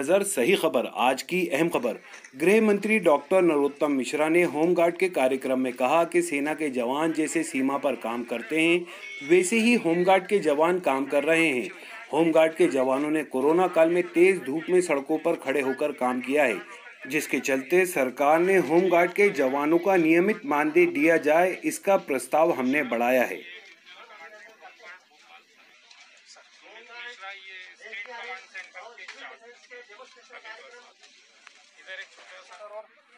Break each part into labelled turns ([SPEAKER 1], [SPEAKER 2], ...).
[SPEAKER 1] नजर सही खबर। आज की अहम खबर। गृह मंत्री डॉक्टर नरोत्तम मिश्रा ने होमगार्ड के कार्यक्रम में कहा कि सेना के जवान जैसे सीमा पर काम करते हैं वैसे ही होमगार्ड के जवान काम कर रहे हैं। होमगार्ड के जवानों ने कोरोना काल में तेज धूप में सड़कों पर खड़े होकर काम किया है, जिसके चलते सरकार ने होमगार्ड के जवानों का नियमित मानदेय दिया जाए, इसका प्रस्ताव हमने बढ़ाया है।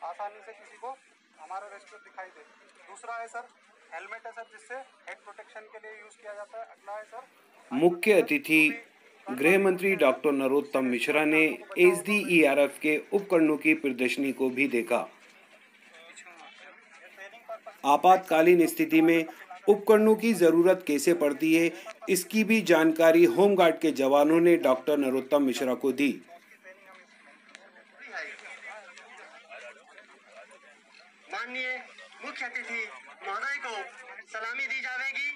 [SPEAKER 2] आसानी से किसी को हमारा रेस्क्यू दिखाई दे। दूसरा है सर हेलमेट है सर, जिससे हेड प्रोटेक्शन के लिए यूज किया जाता है। अगला है सर
[SPEAKER 1] मुख्य अतिथि गृह मंत्री डॉक्टर नरोत्तम मिश्रा ने एसडीआरएफ के उपकरणों की प्रदर्शनी को भी देखा। आपातकालीन स्थिति में उपकरणों की जरूरत कैसे पड़ती है, इसकी भी जानकारी होमगार्ड के जवानों ने डॉक्टर नरोत्तम मिश्रा को दी।
[SPEAKER 3] माननीय मुख्य अतिथि महोदय को सलामी दी जाएगी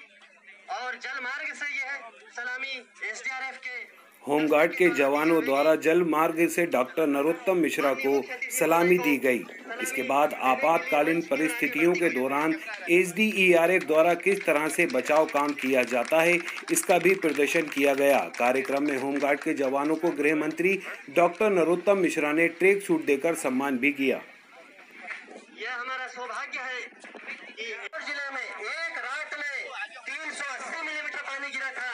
[SPEAKER 3] और जल मार्ग से यह सलामी एसडीआरएफ के
[SPEAKER 1] होमगार्ड के जवानों द्वारा जल मार्ग से डॉक्टर नरोत्तम मिश्रा को सलामी दी गई। इसके बाद आपातकालीन परिस्थितियों के दौरान एसडीआरएफ द्वारा किस तरह से बचाव काम किया जाता है, इसका भी प्रदर्शन किया गया। कार्यक्रम में होमगार्ड के जवानों को गृह मंत्री डॉक्टर नरोत्तम मिश्रा ने ट्रैक सूट देकर सम्मान भी किया।
[SPEAKER 3] यह हमारा सौभाग्य है कि जिले में एक रात में 380 मिलीमीटर पानी गिरा था।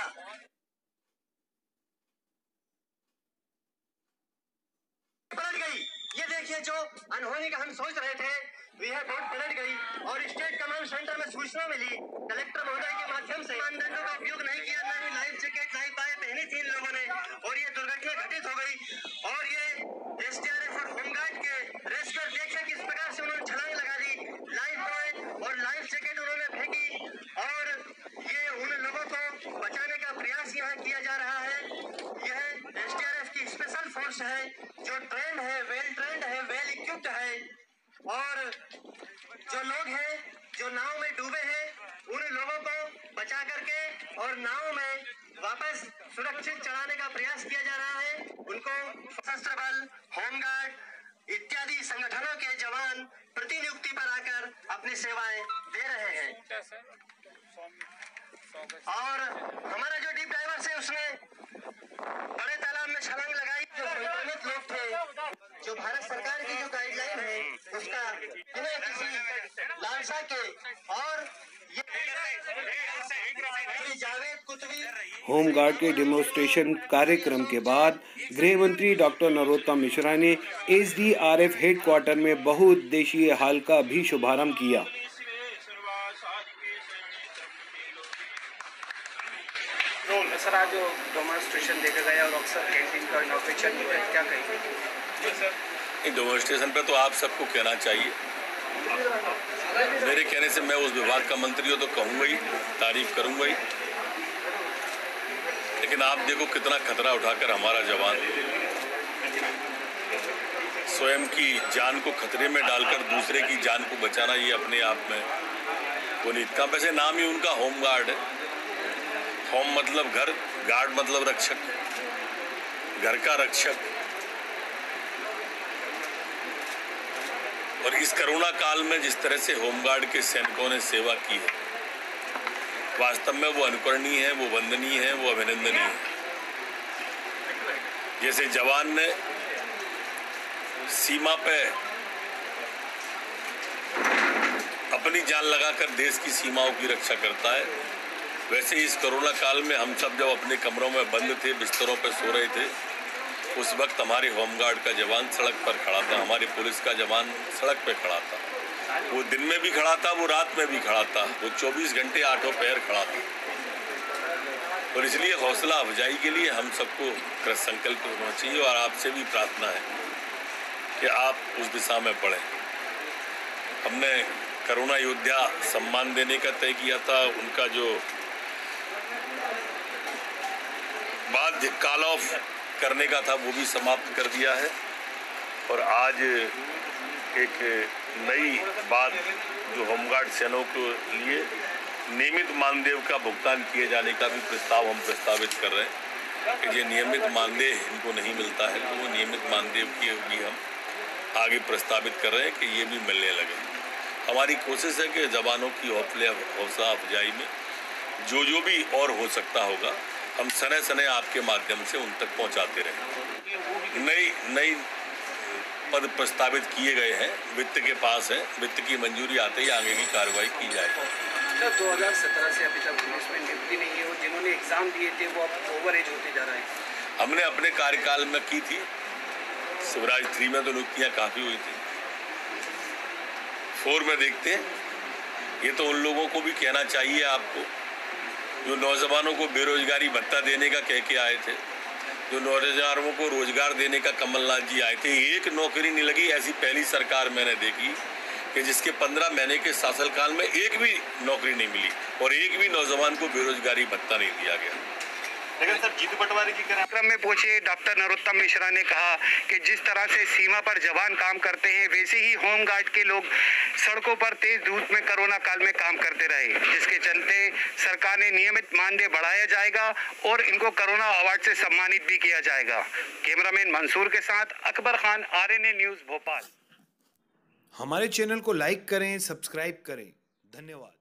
[SPEAKER 3] पलट गई। ये देखिए, जो अनहोनी का हम सोच रहे थे यह बोट पलट गई और स्टेट कमांड सेंटर में सूचना मिली कलेक्टर महोदय के माध्यम से। मानदंडों का उपयोग नहीं किया, न ही लाइफ जैकेट लाइफ बाय पहनी थी इन लोगों ने, और ये दुर्घटना घटित हो गई। और ये एसडीआरएफ और होमगार्ड के रेस्क्यू देखिए किस प्रकार से उन्होंने छलांग लगा दी, लाइफ बॉय और लाइफ जैकेट उन्होंने फेंकी, और ये उन लोगों को बचाने का प्रयास यहाँ किया जा रहा है। यह एसडीआरएफ की स्पेशल फोर्स है जो ट्रेंड है, वेल ट्रेंड है, वेल इक्विप्ड है, और जो लोग हैं जो नाव में डूबे हैं उन लोगों को बचा करके और नाव में वापस सुरक्षित चढ़ाने का प्रयास किया जा रहा है। उनको सशस्त्र बल, होमगार्ड इत्यादि संगठनों के जवान प्रतिनियुक्ति पर आकर अपनी सेवाएं दे रहे हैं। और हमारा जो डीप डाइवर्स है उसने बड़े तालाब में छलांग लगाई। जो संक्रमित लोग थे, जो भारत सरकार की जो गाइडलाइन है उसका बिना किसी लालसा के, और
[SPEAKER 1] होमगार्ड के डेमोन्स्ट्रेशन कार्यक्रम के बाद गृह मंत्री डॉक्टर नरोत्तम मिश्रा ने एसडीआरएफ हेडक्वार्टर में बहुउद्देशीय हॉल का भी शुभारंभ किया।
[SPEAKER 4] सर, आज जो डेमोन्स्ट्रेशन देखा गया और अक्सर कैंटीन का इनॉग्रेशन हुआ है, क्या कहेंगे?
[SPEAKER 5] डेमोन्स्ट्रेशन पे तो आप सबको कहना चाहिए। मेरे कहने से मैं उस विभाग का मंत्री हो तो कहूँगा ही, तारीफ करूँगा ही, लेकिन आप देखो कितना खतरा उठाकर हमारा जवान स्वयं की जान को खतरे में डालकर दूसरे की जान को बचाना, ये अपने आप में पुनीत का। वैसे नाम ही उनका होमगार्ड है। होम मतलब घर, गार्ड मतलब रक्षक, घर का रक्षक। और इस कोरोना काल में जिस तरह से होमगार्ड के सैनिकों ने सेवा की है, वास्तव में वो अनुकरणीय है, वो वंदनीय है, वो अभिनंदनीय है। जैसे जवान ने सीमा पे अपनी जान लगाकर देश की सीमाओं की रक्षा करता है, वैसे इस कोरोना काल में हम सब जब अपने कमरों में बंद थे, बिस्तरों पर सो रहे थे, उस वक्त हमारे होमगार्ड का जवान सड़क पर खड़ा था, हमारी पुलिस का जवान सड़क पे खड़ा था। वो दिन में भी खड़ा था, वो रात में भी खड़ा था, वो 24 घंटे आठों पैर खड़ा था। और इसलिए हौसला अफजाई के लिए हम सबको कृत संकल्प होना चाहिए, और आपसे भी प्रार्थना है कि आप उस दिशा में बढ़ें। हमने कोरोना योद्धा सम्मान देने का तय किया था, उनका जो बाद कॉल ऑफ करने का था वो भी समाप्त कर दिया है। और आज एक नई बात जो होमगार्ड सेनाओं के लिए नियमित मानदेय का भुगतान किए जाने का भी प्रस्ताव हम प्रस्तावित कर रहे हैं। कि ये नियमित मानदेय इनको नहीं मिलता है, तो वो नियमित मानदेय की भी हम आगे प्रस्तावित कर रहे हैं कि ये भी मिलने लगे। हमारी कोशिश है कि जवानों की हौसला अफजाई में जो भी और हो सकता होगा हम सने सने आपके माध्यम से उन तक पहुंचाते रहें। नई पद प्रस्तावित किए गए हैं, वित्त के पास है, वित्त की मंजूरी आते ही आगे की कार्रवाई की जाएगी।
[SPEAKER 4] सर 2017 से अभी तक पुलिस में नियुक्ति नहीं है और जिन्होंने एग्जाम दिए थे वो अब ओवर एज होते जा रहे हैं।
[SPEAKER 5] हमने अपने कार्यकाल में की थी, शिवराज 3 में तो नियुक्तियाँ काफ़ी हुई थी, 4 में देखते हैं। ये तो उन लोगों को भी कहना चाहिए आपको जो नौजवानों को बेरोजगारी भत्ता देने का कह के आए थे, जो नौजवानों को रोजगार देने का कमलनाथ जी आए थे। एक नौकरी नहीं लगी, ऐसी पहली सरकार मैंने देखी कि जिसके 15 महीने के शासनकाल में एक भी नौकरी नहीं मिली और एक भी नौजवान को बेरोजगारी भत्ता नहीं दिया गया।
[SPEAKER 3] लेकिन सर जीतू पटवारी जी कार्यक्रम में पहुंचे डॉक्टर नरोत्तम मिश्रा ने कहा कि जिस तरह से सीमा पर जवान काम करते हैं वैसे ही होमगार्ड के लोग सड़कों पर तेज धूप में कोरोना काल में काम करते रहे, जिसके चलते सरकार ने नियमित मानदेय बढ़ाया जाएगा और इनको कोरोना अवार्ड से सम्मानित भी किया जाएगा। कैमरामैन मंसूर के साथ अकबर खान, RNA न्यूज भोपाल।
[SPEAKER 1] हमारे चैनल को लाइक करें, सब्सक्राइब करें। धन्यवाद।